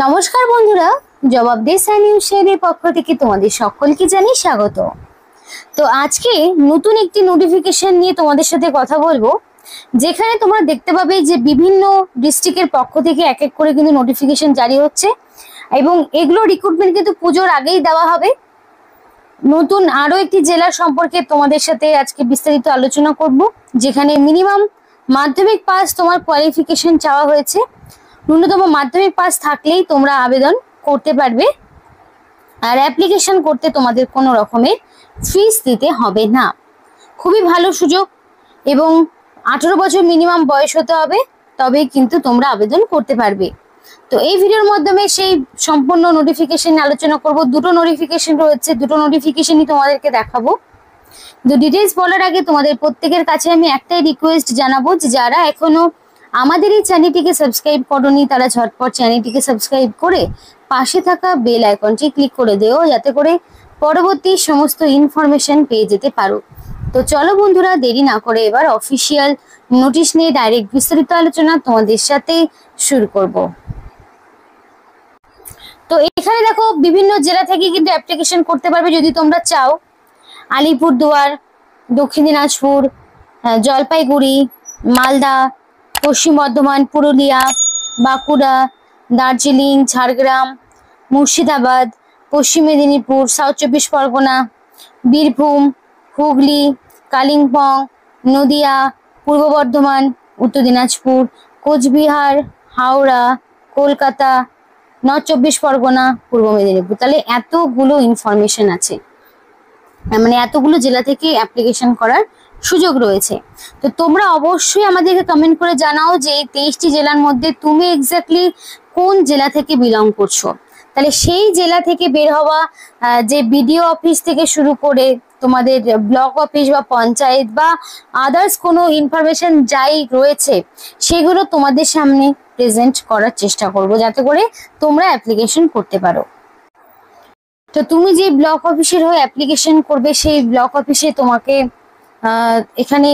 নমস্কার বন্ধুরা, জবাব দে নিউজ চ্যানেলের পক্ষ থেকে তোমাদের সকলকে জানাই স্বাগত। তো আজকে নতুন একটি নোটিফিকেশন নিয়ে তোমাদের সাথে কথা বলবো, যেখানে তোমরা দেখতে পাবে যে বিভিন্ন ডিস্ট্রিক্টের পক্ষ থেকে এক এক করে কিন্তু নোটিফিকেশন জারি হচ্ছে এবং এগুলো রিক্রুটমেন্ট কিন্তু পুজোর আগেই দেওয়া হবে। নতুন আরো একটি জেলা সম্পর্কে তোমাদের সাথে আজকে বিস্তারিত আলোচনা করব, যেখানে মিনিমাম মাধ্যমিক পাস তোমার কোয়ালিফিকেশন চাওয়া হয়েছে। ন্যূনতম মাধ্যমিক পাস থাকলেই তোমরা আবেদন করতে পারবে, আর অ্যাপ্লিকেশন করতে তোমাদের কোনো রকমের ফিস দিতে হবে না। খুবই ভালো সুযোগ এবং 18 বছর মিনিমাম বয়স হতে হবে, তবেই কিন্তু তোমরা আবেদন করতে পারবে। তো এই ভিডিওর মাধ্যমে সেই সম্পূর্ণ নোটিফিকেশন আলোচনা করব। দুটো নোটিফিকেশন রয়েছে, দুটো নোটিফিকেশনই তোমাদেরকে দেখাবো। তো ডিটেলস বলার আগে তোমাদের প্রত্যেকের কাছে আমি একটাই রিকোয়েস্ট জানাবো যে যারা এখনো আমাদের এই চ্যানেলটিকে সাবস্ক্রাইব করোনি তারা ঝটপট চ্যানেলটিকে সাবস্ক্রাইব করে পাশে থাকা বেল আইকনটি ক্লিক করে দিও, যাতে করে পরবর্তী সমস্ত ইনফরমেশন পেয়ে যেতে পারো। তো চলো বন্ধুরা, দেরি না করে এবার অফিসিয়াল নোটিশ নিয়ে ডাইরেক্ট বিস্তারিত আলোচনা তোমাদের সাথে শুরু করব। তো এখানে দেখো বিভিন্ন জেলা থেকে কিন্তু অ্যাপ্লিকেশন করতে পারবে যদি তোমরা চাও। আলিপুরদুয়ার, দক্ষিণ দিনাজপুর, জলপাইগুড়ি, মালদা, পশ্চিম বর্ধমান, পুরুলিয়া, বাঁকুড়া, দার্জিলিং, ঝাড়গ্রাম, মুর্শিদাবাদ, পশ্চিম মেদিনীপুর, সাউথ 24 পরগনা, বীরভূম, হুগলি, কালিম্পং, নদিয়া, পূর্ব বর্ধমান, উত্তর দিনাজপুর, কোচবিহার, হাওড়া, কলকাতা, নর্থ 24 পরগনা, পূর্ব মেদিনীপুর। তাহলে এতগুলো ইনফরমেশন আছে, মানে এতগুলো জেলা থেকে অ্যাপ্লিকেশন করার সুযোগ রয়েছে। তো তোমরা অবশ্যই আমাদেরকে কমেন্ট করে জানাও যে এই 23টি জেলার মধ্যে তুমি এক্স্যাক্টলি কোন জেলা থেকে বিলং করছো। তাহলে সেই জেলা থেকে বের হওয়া যে বিডিও অফিস থেকে শুরু করে তোমাদের ব্লক অফিস বা পঞ্চায়েত বা আদার্স কোনো ইনফরমেশন যাই রয়েছে সেগুলো তোমাদের সামনে প্রেজেন্ট করার চেষ্টা করব, যাতে করে তোমরা অ্যাপ্লিকেশন করতে পারো। তো তুমি যে ব্লক অফিসের হয়ে অ্যাপ্লিকেশন করবে সেই ব্লক অফিসে তোমাকে এখানে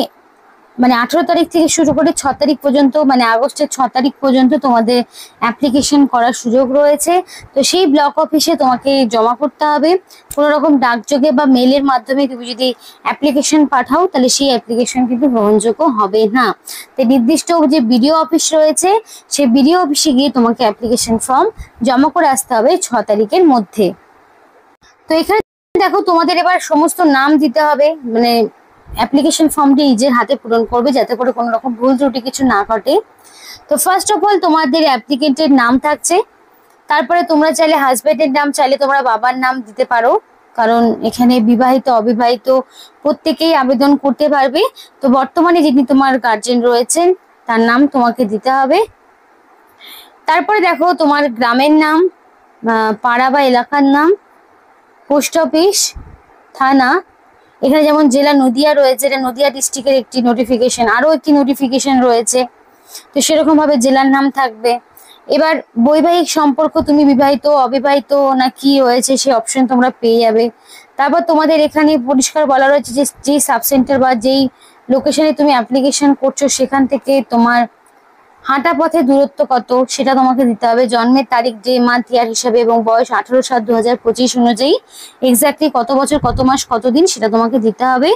মানে 18 তারিখ থেকে শুরু করে 6 তারিখ পর্যন্ত, মানে আগস্টের 6 তারিখ পর্যন্ত তোমাদের অ্যাপ্লিকেশন করার সুযোগ রয়েছে। তো সেই ব্লক অফিসে তোমাকে জমা করতে হবে। কোনো রকম ডাকযোগে বা মেলের মাধ্যমে তুমি যদি অ্যাপ্লিকেশন পাঠাও তাহলে সেই অ্যাপ্লিকেশন কিন্তু গ্রহণযোগ্য হবে না। তো নির্দিষ্ট যে বিডিও অফিস রয়েছে সেই বিডিও অফিসে গিয়ে তোমাকে অ্যাপ্লিকেশন ফর্ম জমা করে আসতে হবে 6 তারিখের মধ্যে। তো এখানে দেখো তোমাদের এবার সমস্ত নাম দিতে হবে, মানে অ্যাপ্লিকেশন ফর্মটি নিজের হাতে পূরণ করবে যাতে করে কোনো রকম ভুল ত্রুটি কিছু না ঘটে। তো ফার্স্ট অফ অল তোমাদের অ্যাপ্লিকেন্টের নাম থাকছে, তারপরে তোমরা চাইলে হাজবেন্ডের নাম, চাইলে তোমরা বাবার নাম দিতে পারো, কারণ এখানে বিবাহিত অবিবাহিত প্রত্যেকেই আবেদন করতে পারবে। তো বর্তমানে যিনি তোমার গার্জেন রয়েছেন তার নাম তোমাকে দিতে হবে। তারপরে দেখো তোমার গ্রামের নাম, পাড়া বা এলাকার নাম, পোস্ট অফিস, থানা। এখানে যেমন জেলা নদিয়া রয়েছে, এটা নদিয়া ডিস্ট্রিক্টের একটি নোটিফিকেশন, আরো একটি নোটিফিকেশন রয়েছে, তো সেরকম ভাবে জেলার নাম থাকবে। এবার বৈবাহিক সম্পর্ক, তুমি বিবাহিত অবিবাহিত না কি রয়েছে সেই অপশন তোমরা পেয়ে যাবে। তারপর তোমাদের এখানে পরিষ্কার বলা রয়েছে যে যেই সাব সেন্টার বা যেই লোকেশনে তুমি অ্যাপ্লিকেশন করছো সেখান থেকে তোমার হাঁটা পথে দূরত্ব কত সেটা তোমাকে দিতে হবে। জন্মের তারিখ, ডে, মান্থ, ইয়ার হিসাবে এবং বয়স 18/7/2025 অনুযায়ী এক্স্যাক্টলি কত বছর কত মাস কত দিন সেটা তোমাকে দিতে হবে।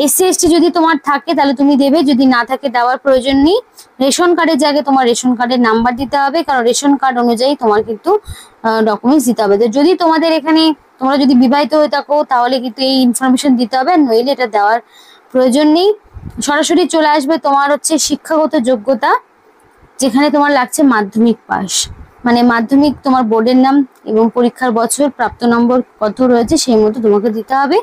এসসি এসটি যদি তোমার থাকে তাহলে তুমি দেবে, যদি না থাকে দেওয়ার প্রয়োজন নেই। রেশন কার্ডের জায়গায় তোমার রেশন কার্ডের নাম্বার দিতে হবে, কারণ রেশন কার্ড অনুযায়ী তোমার কিন্তু ডকুমেন্টস দিতে হবে। যদি তোমাদের এখানে তোমরা যদি বিবাহিত হয়ে থাকো তাহলে কিন্তু এই ইনফরমেশন দিতে হবে, আর নইলে এটা দেওয়ার প্রয়োজন নেই। সরাসরি চলে আসবে তোমার হচ্ছে শিক্ষাগত যোগ্যতা, যেখানে তোমার লাগছে মাধ্যমিক পাস, মানে মাধ্যমিক তোমার বোর্ডের নাম এবং পরীক্ষার বছর, প্রাপ্ত নম্বর কত রয়েছে সেই মতো তোমাকে দিতে হবে।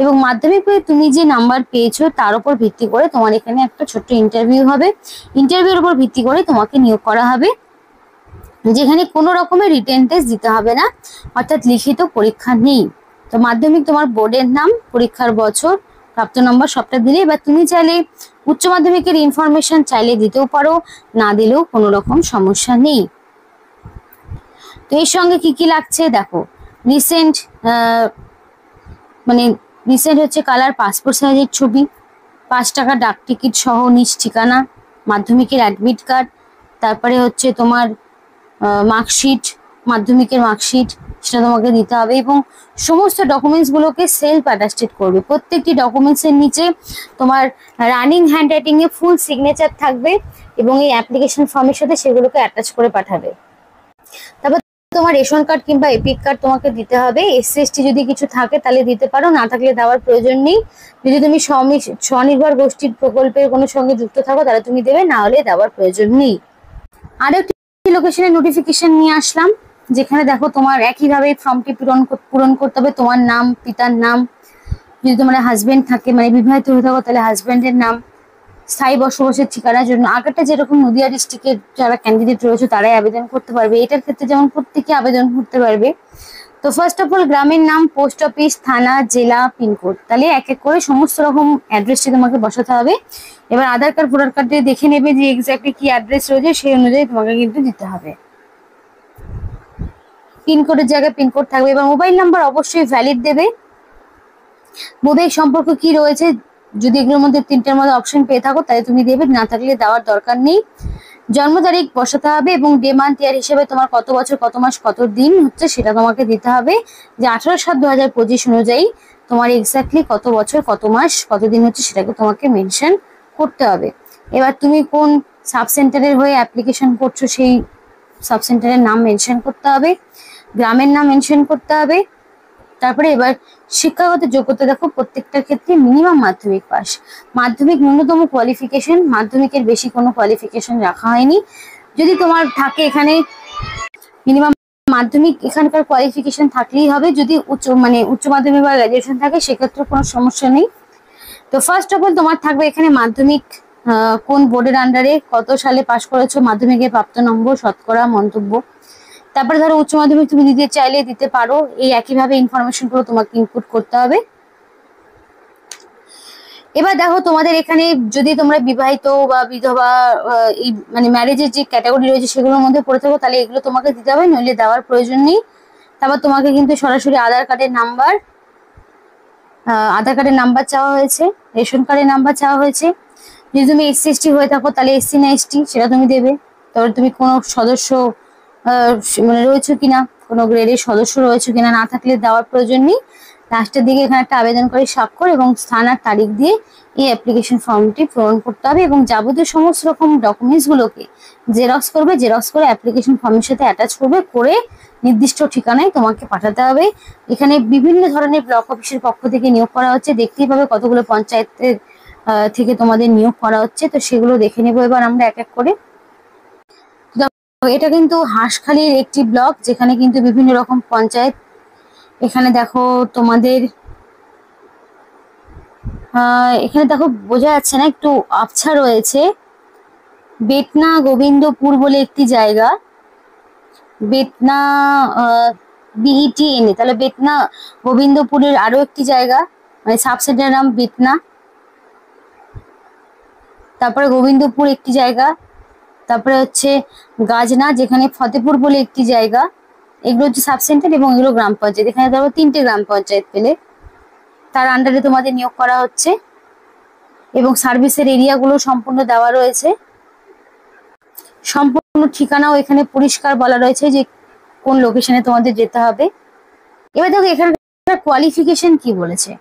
এবং মাধ্যমিকে তুমি যে নাম্বার পেয়েছো তার উপর ভিত্তি করে তোমার এখানে একটা ছোট্ট ইন্টারভিউ হবে। ইন্টারভিউর উপর ভিত্তি করে তোমাকে নিয়োগ করা হবে, যেখানে কোনো রকমের রিটেন টেস্ট দিতে হবে না, অর্থাৎ লিখিত পরীক্ষা নেই। তো মাধ্যমিক তোমার বোর্ডের নাম, পরীক্ষার বছর, প্রাপ্ত নম্বর সবটা দিলে এবার তুমি চাইলে উচ্চ মাধ্যমিকের ইনফরমেশন চাইলে দিতেও পারো, না দিলেও কোনো রকম সমস্যা নেই। তো এর সঙ্গে কি কি লাগছে দেখো, রিসেন্ট মানে রিসেন্ট হচ্ছে কালার পাসপোর্ট সাইজের ছবি, 5 টাকা ডাক টিকিট সহ নিজ ঠিকানা, মাধ্যমিকের অ্যাডমিট কার্ড, তারপরে হচ্ছে তোমার মার্কশিট, মাধ্যমিকের মার্কশিট, সেটা তোমাকে দিতে হবে এবং সমস্ত ডকুমেন্টস গুলোকে সেলফ অ্যাটাস্টেড করবে। প্রত্যেকটি ডকুমেন্টস এর নিচে তোমার রানিং হ্যান্ড রাইটিং এ ফুল সিগনেচার থাকবে এবং এই অ্যাপ্লিকেশন ফর্মের সাথে সেগুলোকে অ্যাটাচ করে পাঠাবে। তারপর তোমার রেশন কার্ড কিংবা এপিক কার্ড তোমাকে দিতে হবে। এসসি এসটি যদি কিছু থাকে তাহলে দিতে পারো, না থাকলে দেওয়ার প্রয়োজন নেই। যদি তুমি স্বনির্ভর গোষ্ঠীর প্রকল্পের কোনো সঙ্গে যুক্ত থাকো তাহলে তুমি দেবে, না হলে দেওয়ার প্রয়োজন নেই। আরো একটি লোকেশনের নোটিফিকেশন নিয়ে আসলাম, যেখানে দেখো তোমার একইভাবে ফর্মটি পূরণ করতে হবে। তোমার নাম, পিতার নাম, যদি তোমার হাজবেন্ড থাকে মানে বিবাহিত হয়ে থাকো তাহলে হাজবেন্ডের নাম, স্থায়ী বসবাসের ঠিকানার জন্য আগেরটা যেরকম নদিয়া ডিস্ট্রিক্টের যারা ক্যান্ডিডেট রয়েছে তারাই আবেদন করতে পারবে, এটার ক্ষেত্রে যেমন প্রত্যেকে আবেদন করতে পারবে। তো ফার্স্ট অফ অল গ্রামের নাম, পোস্ট অফিস, থানা, জেলা, পিনকোড, তাহলে এক এক করে সমস্ত রকম অ্যাড্রেসটি তোমাকে বসাতে হবে। এবার আধার কার্ড ভোটার কার্ড দিয়ে দেখে নেবে যে এক্স্যাক্টলি কি অ্যাড্রেস রয়েছে, সেই অনুযায়ী তোমাকে কিন্তু দিতে হবে। পিনকোডের জায়গায় পিনকোড থাকবে। এবার মোবাইল নাম্বার অবশ্যই ভ্যালিড দেবে। বৈবাহিক সম্পর্ক কি রয়েছে, যদি এগুলোর মধ্যে তিনটের মধ্যে অপশন পেয়ে থাকো তাহলে তুমি দেবে, না থাকলে দেওয়ার দরকার নেই। জন্ম তারিখ বসাতে হবে এবং ডে মান্থ ইয়ার হিসেবে তোমার কত বছর, কত মাস, কত দিন হচ্ছে সেটা তোমাকে দিতে হবে, যে 18/7/2025 অনুযায়ী তোমার এক্স্যাক্টলি কত বছর, কত মাস, কত দিন হচ্ছে সেটাকে তোমাকে মেনশন করতে হবে। এবার তুমি কোন সাব সেন্টারের হয়ে অ্যাপ্লিকেশন করছো সেই সাব সেন্টারের নাম মেনশন করতে হবে, গ্রামের নাম মেনশন করতে হবে। তারপরে এবার শিক্ষাগত যোগ্যতা দেখো, প্রত্যেকটার ক্ষেত্রে মিনিমাম মাধ্যমিক পাস। মাধ্যমিক ন্যূনতম কোয়ালিফিকেশন, মাধ্যমিকের বেশি কোনো কোয়ালিফিকেশন রাখা হয়নি। যদি তোমার থাকে এখানে মিনিমাম মাধ্যমিক, এখানকার কোয়ালিফিকেশন থাকলেই হবে। যদি উচ্চ মাধ্যমিক বা গ্রাজুয়েশন থাকে সেক্ষেত্রে কোনো সমস্যা নেই। তো ফার্স্ট অফ অল তোমার থাকবে এখানে মাধ্যমিক কোন বোর্ডের আন্ডারে, কত সালে পাশ করেছো, মাধ্যমিকের প্রাপ্ত নম্বর, শতকরা, মন্তব্য। তারপরে ধরো উচ্চ মাধ্যমিক তুমি দিতে চাইলে দিতে পারো, এই একইভাবে ইনফরমেশন গুলো তোমাকে ইনপুট করতে হবে। এবার দেখো তোমাদের এখানে যদি তোমরা বিবাহিত বা বিধবা এই মানে ম্যারেজের যে ক্যাটাগরি রয়েছে সেগুলোর মধ্যে পড়ে থাকো তাহলে এগুলো তোমাকে দিতে হবে, নইলে দেওয়ার প্রয়োজন নেই। তারপর তোমাকে কিন্তু সরাসরি আধার কার্ডের নাম্বার চাওয়া হয়েছে, রেশন কার্ডের নাম্বার চাওয়া হয়েছে। যদি তুমি এসসি এসটি হয়ে থাকো তাহলে এসসি না এসটি সেটা তুমি দেবে। তারপর তুমি কোনো সদস্য মানে রয়েছে কিনা, কোনো গ্রেডের সদস্য রয়েছে কিনা, না থাকলে দেওয়ার প্রয়োজন নেই। লাস্টের দিকে এখানে একটা আবেদনকারী স্বাক্ষর এবং স্থান আর তারিখ দিয়ে এই অ্যাপ্লিকেশন ফর্মটি পূরণ করতে হবে এবং যাবতীয় সমস্ত রকম ডকুমেন্টস গুলোকে জেরক্স করবে, জেরক্স করে অ্যাপ্লিকেশন ফর্মের সাথে অ্যাটাচ করবে, করে নির্দিষ্ট ঠিকানায় তোমাকে পাঠাতে হবে। এখানে বিভিন্ন ধরনের ব্লক অফিসের পক্ষ থেকে নিয়োগ করা হচ্ছে, দেখতেই পাবে কতগুলো পঞ্চায়েতের থেকে তোমাদের নিয়োগ করা হচ্ছে। তো সেগুলো দেখে নেবো এবার আমরা এক এক করে। এটা কিন্তু হাঁসখালির একটি ব্লক, যেখানে কিন্তু বিভিন্ন রকম পঞ্চায়েত। এখানে দেখো তোমাদের এখানে দেখো বোঝা যাচ্ছে না, একটু আবছা রয়েছে। বেতনা গোবিন্দপুর বলে একটি জায়গা, বেতনা BETNA, তাহলে বেতনা গোবিন্দপুরের আরো একটি জায়গা, মানে সাবসেন্টার নাম বেতনা। তারপরে গোবিন্দপুর একটি জায়গা, তারপরে হচ্ছে গাজনা, যেখানে ফতেপুর বলে একটি জায়গা। এগুলো হচ্ছে সাব সেন্টার এবং এগুলো গ্রাম পঞ্চায়েত। এখানে ধরো 3টে গ্রাম পঞ্চায়েত পেলে তার আন্ডারে তোমাদের নিয়োগ করা হচ্ছে এবং সার্ভিসের এরিয়াগুলো সম্পূর্ণ দেওয়া রয়েছে, সম্পূর্ণ ঠিকানাও এখানে পরিষ্কার বলা রয়েছে যে কোন লোকেশনে তোমাদের যেতে হবে। এবার দেখো এখানকার কোয়ালিফিকেশন কি বলেছে।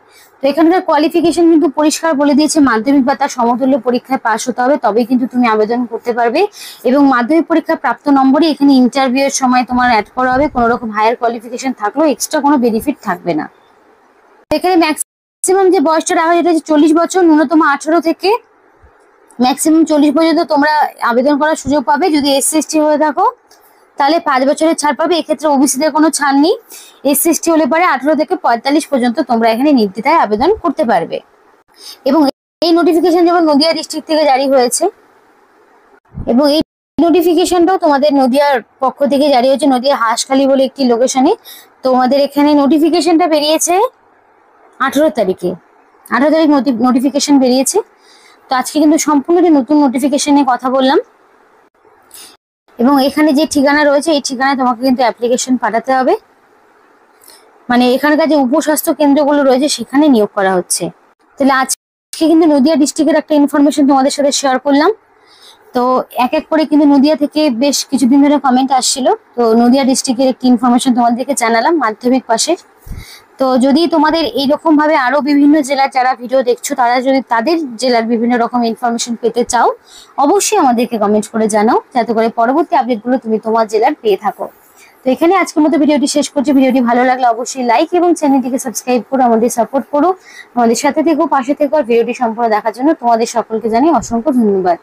তো এখানকার কোয়ালিফিকেশন কিন্তু পরিষ্কার বলে দিয়েছে, মাধ্যমিক বা তার সমতুল্য পরীক্ষায় পাশ হতে হবে, তবেই কিন্তু তুমি আবেদন করতে পারবে। এবং মাধ্যমিক পরীক্ষা প্রাপ্ত নম্বরই এখানে ইন্টারভিউ এর সময় তোমার অ্যাড করা হবে, কোনো রকম হায়ার কোয়ালিফিকেশন থাকলেও এক্সট্রা কোনো বেনিফিট থাকবে না। এখানে ম্যাক্সিমাম যে বয়সটা রাখা যেটা হচ্ছে 40 বছর, ন্যূনতম 18 থেকে ম্যাক্সিমাম 40 পর্যন্ত তোমরা আবেদন করার সুযোগ পাবে। যদি এসসি এসটি হয়ে থাকো তাহলে 5 বছরের ছাড় পাবে, এক্ষেত্রে ওবিসিদের কোনো ছাড় নেই। এসসি এসটি হলে পরে 18 থেকে 45 পর্যন্ত তোমরা এখানে নির্দ্বিধায় আবেদন করতে পারবে। এবং এই নোটিফিকেশন যেমন নদিয়া ডিস্ট্রিক্ট থেকে জারি হয়েছে এবং এই নোটিফিকেশনটাও তোমাদের নদিয়ার পক্ষ থেকে জারি হয়েছে, নদিয়া হাঁসখালি বলে একটি লোকেশনে। তোমাদের এখানে নোটিফিকেশনটা বেরিয়েছে 18 তারিখে, 18 তারিখ নোটিফিকেশন বেরিয়েছে। তো আজকে কিন্তু সম্পূর্ণ যে নতুন নোটিফিকেশনে কথা বললাম এবং এখানে যে ঠিকানা রয়েছে এই ঠিকানায় তোমাকে কিন্তু অ্যাপ্লিকেশন পাঠাতে হবে, মানে এখানকার যে উপস্বাস্থ্য কেন্দ্রগুলো রয়েছে সেখানে নিয়োগ করা হচ্ছে। তাহলে আজকে কিন্তু নদিয়া ডিস্ট্রিক্টের একটা ইনফরমেশন তোমাদের সাথে শেয়ার করলাম। তো এক এক করে কিন্তু নদিয়া থেকে বেশ কিছুদিন ধরে কমেন্ট আসছিল। তো নদিয়া ডিস্ট্রিক্টের একটি ইনফরমেশন তোমাদেরকে জানালাম মাধ্যমিক পাশের। তো যদি তোমাদের এইরকম ভাবে আরো বিভিন্ন জেলার যারা ভিডিও দেখছো, তারা যদি তাদের জেলার বিভিন্ন রকম ইনফরমেশন পেতে চাও, অবশ্যই আমাদেরকে কমেন্ট করে জানাও, যাতে করে পরবর্তী আপডেটগুলো তুমি তোমার জেলার পেয়ে থাকো। তো এখানে আজকের মতো ভিডিওটি শেষ করছি। ভিডিওটি ভালো লাগলে অবশ্যই লাইক এবং চ্যানেলটিকে সাবস্ক্রাইব করো, আমাদের সাপোর্ট করো, আমাদের সাথে থেকো, পাশে থেকো। আর ভিডিওটি সম্পূর্ণ দেখার জন্য তোমাদের সকলকে জানাই অসংখ্য ধন্যবাদ।